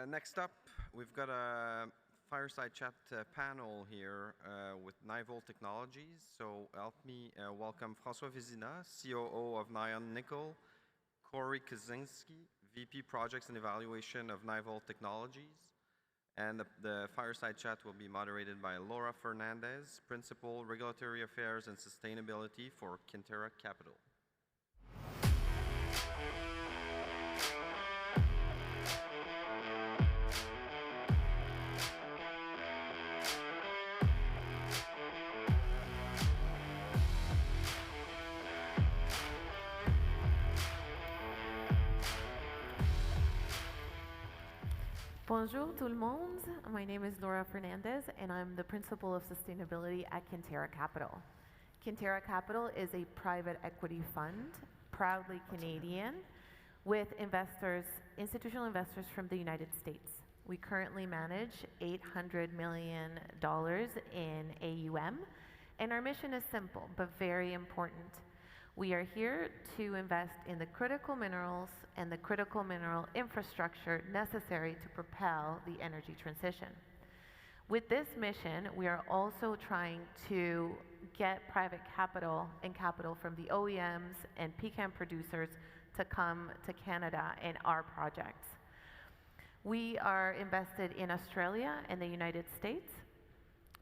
Next up, we've got a Fireside Chat panel here with NiVolt Technologies. So help me welcome François Vézina, COO of Nion Nickel, Cory Kosinski, VP Projects and Evaluation of NiVolt Technologies. And the Fireside Chat will be moderated by Laura Fernandez, Principal Regulatory Affairs and Sustainability for Kinterra Capital. Bonjour tout le monde. My name is Laura Fernandez and I'm the Principal of Sustainability at Kinterra Capital. Kinterra Capital is a private equity fund, proudly Canadian, with investors, institutional investors from the United States. We currently manage $800 million in AUM, and our mission is simple but very important. We are here to invest in the critical minerals and the critical mineral infrastructure necessary to propel the energy transition. With this mission, we are also trying to get private capital and capital from the OEMs and PCAM producers to come to Canada in our projects. We are invested in Australia and the United States.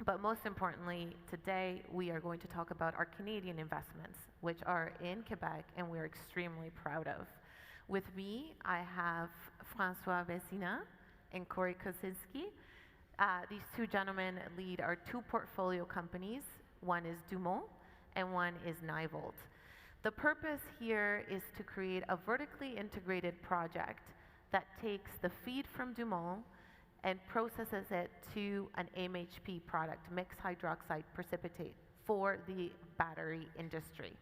But most importantly, today we are going to talk about our Canadian investments, which are in Quebec and we're extremely proud of. With me, I have François Vézina and Cory Kosinski. These two gentlemen lead our two portfolio companies. One is Dumont and one is NiVolt. The purpose here is to create a vertically integrated project that takes the feed from Dumont and processes it to an MHP product, mixed hydroxide precipitate, for the battery industry.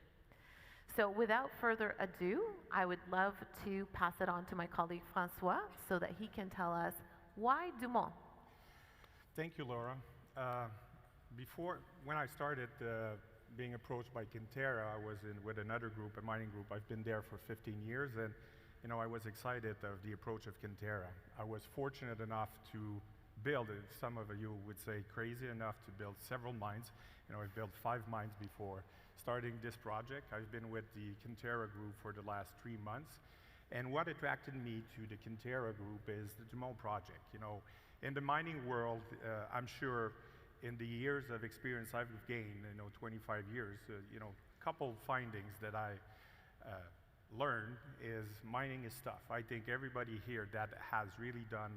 So without further ado, I would love to pass it on to my colleague François so that he can tell us why Dumont. Thank you, Laura. When I started being approached by Kinterra, I was with another group, a mining group. I've been there for 15 years, and I was excited of the approach of Kinterra. I was fortunate enough to build, some of you would say crazy enough, to build several mines. I've built 5 mines before starting this project. I've been with the Kinterra group for the last 3 months. And what attracted me to the Kinterra group is the Dumont project. In the mining world, I'm sure in the years of experience I've gained, 25 years, a couple findings that I learned is mining is tough. I think everybody here that has really done,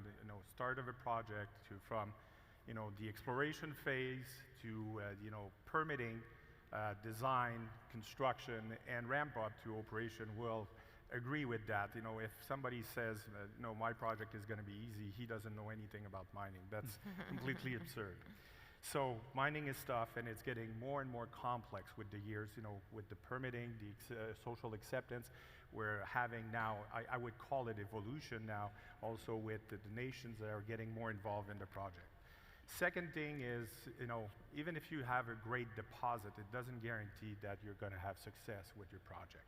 start of a project from, the exploration phase to, permitting, design, construction, and ramp up to operation will agree with that. If somebody says, no, my project is going to be easy, he doesn't know anything about mining. That's completely absurd. So mining is tough, and it's getting more and more complex with the years, with the permitting, the social acceptance. We're having now, I would call it evolution now, also with the nations that are getting more involved in the project. Second thing is, even if you have a great deposit, it doesn't guarantee that you're going to have success with your project.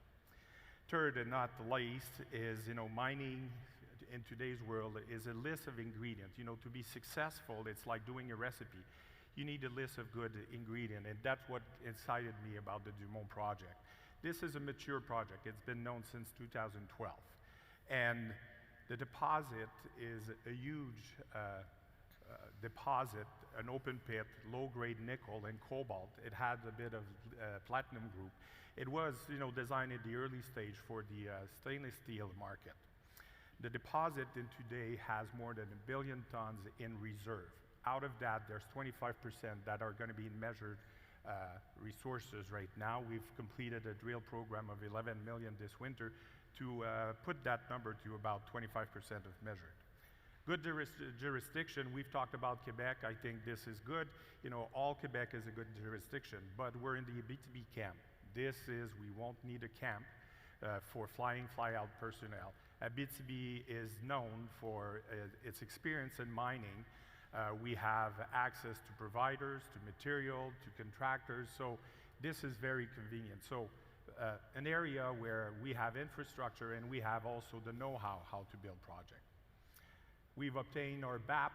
Third, and not the least, is, mining in today's world is a list of ingredients. To be successful, it's like doing a recipe. You need a list of good ingredients, and that's what excited me about the Dumont project. This is a mature project. It's been known since 2012. And the deposit is a huge deposit, an open pit, low-grade nickel and cobalt. It had a bit of platinum group. It was, designed at the early stage for the stainless steel market. The deposit in today has more than 1 billion tons in reserve. Out of that, there's 25% that are going to be measured resources right now. We've completed a drill program of 11 million this winter to put that number to about 25% of measured. Good jurisdiction, we've talked about Quebec. I think this is good. All Quebec is a good jurisdiction, but we're in the B2B camp. We won't need a camp for fly-in, fly-out personnel. B2B is known for its experience in mining. We have access to providers, to material, to contractors, so this is very convenient. So an area where we have infrastructure and we have also the know-how how to build projects. We've obtained our BAP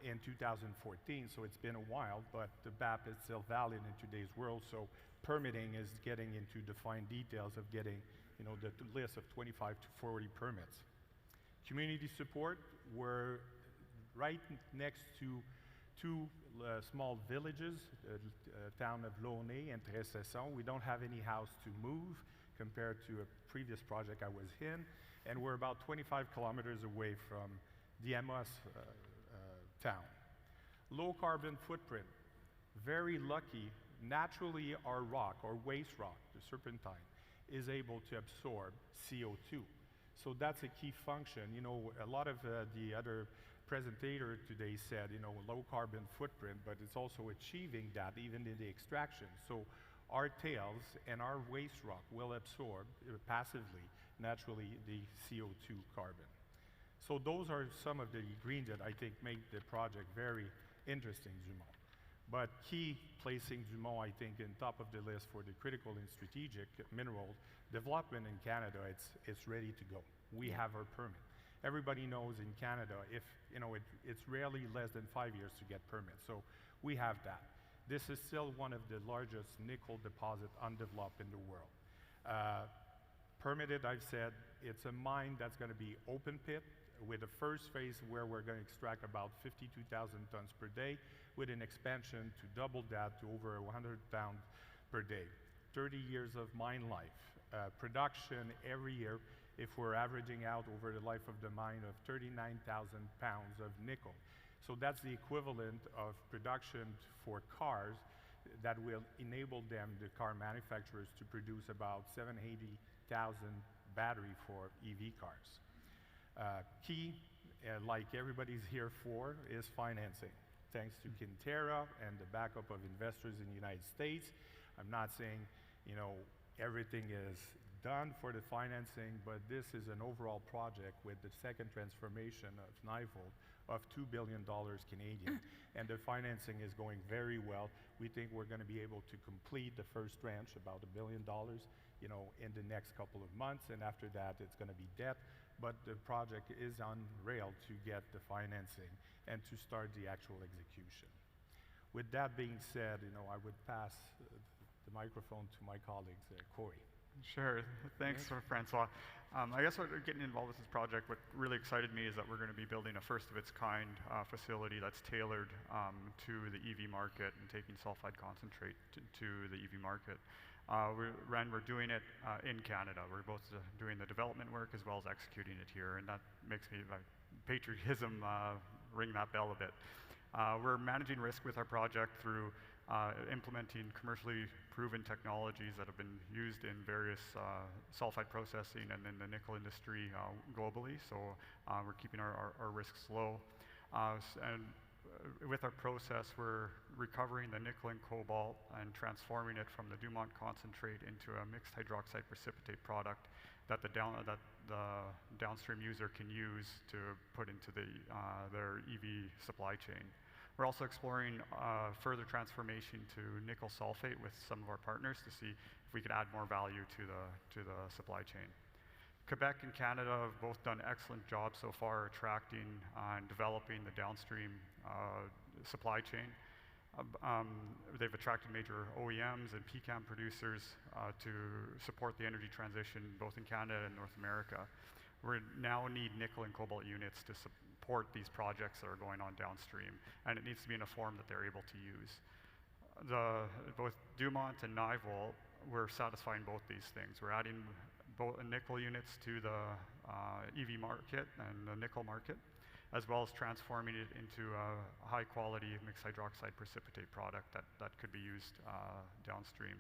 in 2014, so it's been a while, but the BAP is still valid in today's world, so permitting is getting into the fine details of getting the list of 25 to 40 permits. Community support, we're right next to two small villages, town of Launay and Tresesson. We don't have any house to move compared to a previous project I was in, and we're about 25 kilometers away from the Amos town. Low carbon footprint, very lucky. Naturally, our rock, our waste rock, the serpentine, is able to absorb CO2. So that's a key function. A lot of the other presentator today said, low carbon footprint, but it's also achieving that even in the extraction. So our tails and our waste rock will absorb passively, naturally, the CO2 carbon. So those are some of the ingredients that I think make the project very interesting, Dumont. But key placing Dumont, I think, in top of the list for the critical and strategic mineral development in Canada, it's ready to go. We have our permit. Everybody knows in Canada, it's rarely less than 5 years to get permits. So we have that. This is still one of the largest nickel deposit undeveloped in the world. Permitted, I've said, it's a mine that's going to be open pit with the first phase where we're going to extract about 52,000 tons per day with an expansion to double that to over 100 pounds per day. 30 years of mine life. Production every year, if we're averaging out over the life of the mine of 39,000 pounds of nickel. So that's the equivalent of production for cars that will enable them, the car manufacturers, to produce about 780,000 battery for EV cars. Key, like everybody's here for, is financing. Thanks to Kinterra and the backup of investors in the United States. I'm not saying, everything is done for the financing, but this is an overall project with the second transformation of NiVolt of $2 billion Canadian, and the financing is going very well. We think we're going to be able to complete the first tranche, about $1 billion, in the next couple of months, and after that, it's going to be debt. But the project is on rail to get the financing and to start the actual execution. With that being said, I would pass the microphone to my colleagues, Cory. Sure. Thanks, Francois. I guess what getting involved with this project, what really excited me is that we're going to be building a first-of-its-kind facility that's tailored to the EV market and taking sulfide concentrate to the EV market. We're doing it in Canada. We're both doing the development work as well as executing it here, and that makes me, patriotism, ring that bell a bit. We're managing risk with our project through implementing commercially proven technologies that have been used in various sulfide processing and in the nickel industry globally. So we're keeping our risks low. And with our process, we're recovering the nickel and cobalt and transforming it from the Dumont concentrate into a mixed hydroxide precipitate product that the downstream user can use to put into their EV supply chain. We're also exploring further transformation to nickel sulfate with some of our partners to see if we could add more value to the supply chain. Quebec and Canada have both done excellent jobs so far attracting and developing the downstream supply chain. They've attracted major OEMs and PCAM producers to support the energy transition both in Canada and North America. We now need nickel and cobalt units to support these projects that are going on downstream, and it needs to be in a form that they're able to use. Both Dumont and NiVolt, we're satisfying both these things. We're adding both nickel units to the EV market and the nickel market, as well as transforming it into a high-quality mixed hydroxide precipitate product that could be used downstream.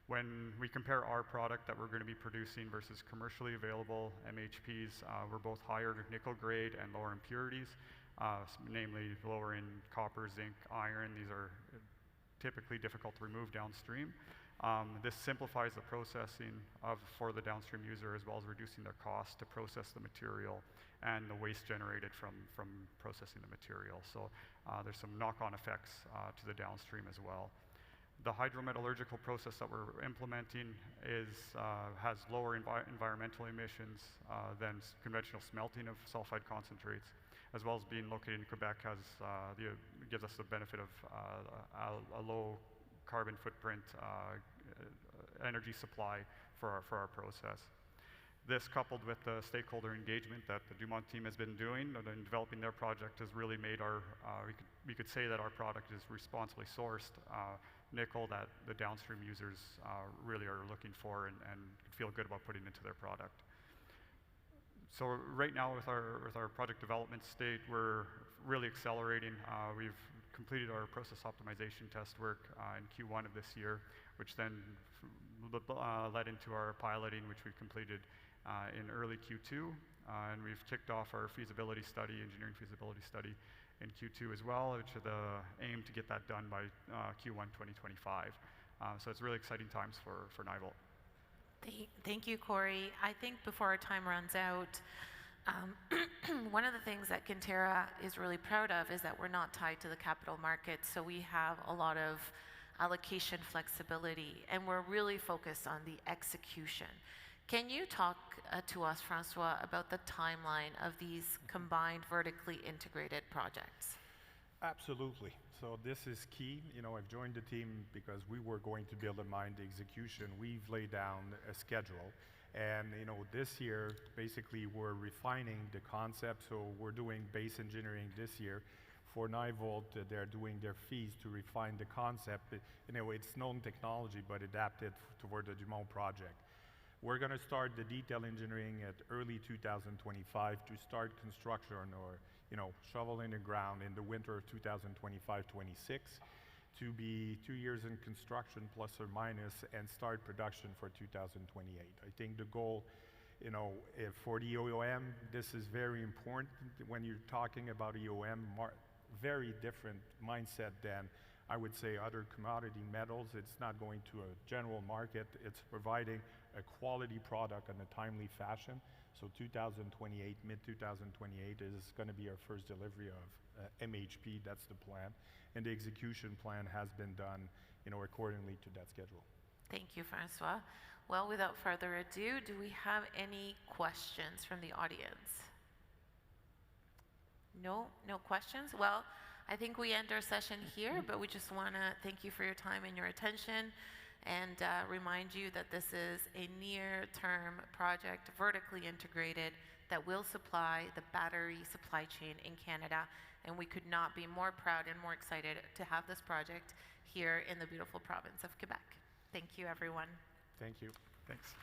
When we compare our product that we're going to be producing versus commercially available MHPs, we're both higher nickel grade and lower impurities, namely lower in copper, zinc, iron. These are typically difficult to remove downstream. This simplifies the processing for the downstream user, as well as reducing their cost to process the material and the waste generated from processing the material. So there's some knock-on effects to the downstream as well. The hydrometallurgical process that we're implementing has lower environmental emissions than conventional smelting of sulfide concentrates, as well as being located in Quebec gives us the benefit of a low carbon footprint energy supply for our process. This, coupled with the stakeholder engagement that the Dumont team has been doing in developing their project, has really made we could say that our product is responsibly sourced nickel that the downstream users really are looking for and feel good about putting into their product. So right now with our project development state, we're really accelerating. We've completed our process optimization test work in Q1 of this year, which then led into our piloting, which we completed in early Q2, and we've kicked off our feasibility study, engineering feasibility study in Q2 as well, which is the aim to get that done by Q1 2025. So it's really exciting times for NiVolt. Thank you, Cory. I think before our time runs out, one of the things that Kinterra is really proud of is that we're not tied to the capital markets, so we have a lot of allocation flexibility, and we're really focused on the execution. Can you talk to us, François, about the timeline of these combined vertically integrated projects? Absolutely. So this is key. You know, I've joined the team because we were going to build a mine. The execution, we've laid down a schedule. And you know, this year, basically, we're refining the concept. So we're doing base engineering this year. For NiVolt, they're doing their fees to refine the concept. You know, it's known technology, but adapted toward the Dumont project. We're going to start the detail engineering at early 2025 to start construction or, you know, shovel in the ground in the winter of 2025-26 to be 2 years in construction plus or minus and start production for 2028. I think the goal, you know, for the OEM, this is very important when you're talking about EOM, very different mindset than I would say other commodity metals. It's not going to a general market. It's providing a quality product in a timely fashion. So 2028, mid-2028 is going to be our first delivery of MHP. That's the plan. And the execution plan has been done, you know, accordingly to that schedule. Thank you, François. Well, without further ado, do we have any questions from the audience? No questions? Well, I think we end our session here, but we just want to thank you for your time and your attention and remind you that this is a near-term project, vertically integrated, that will supply the battery supply chain in Canada. And we could not be more proud and more excited to have this project here in the beautiful province of Quebec. Thank you, everyone. Thank you. Thanks.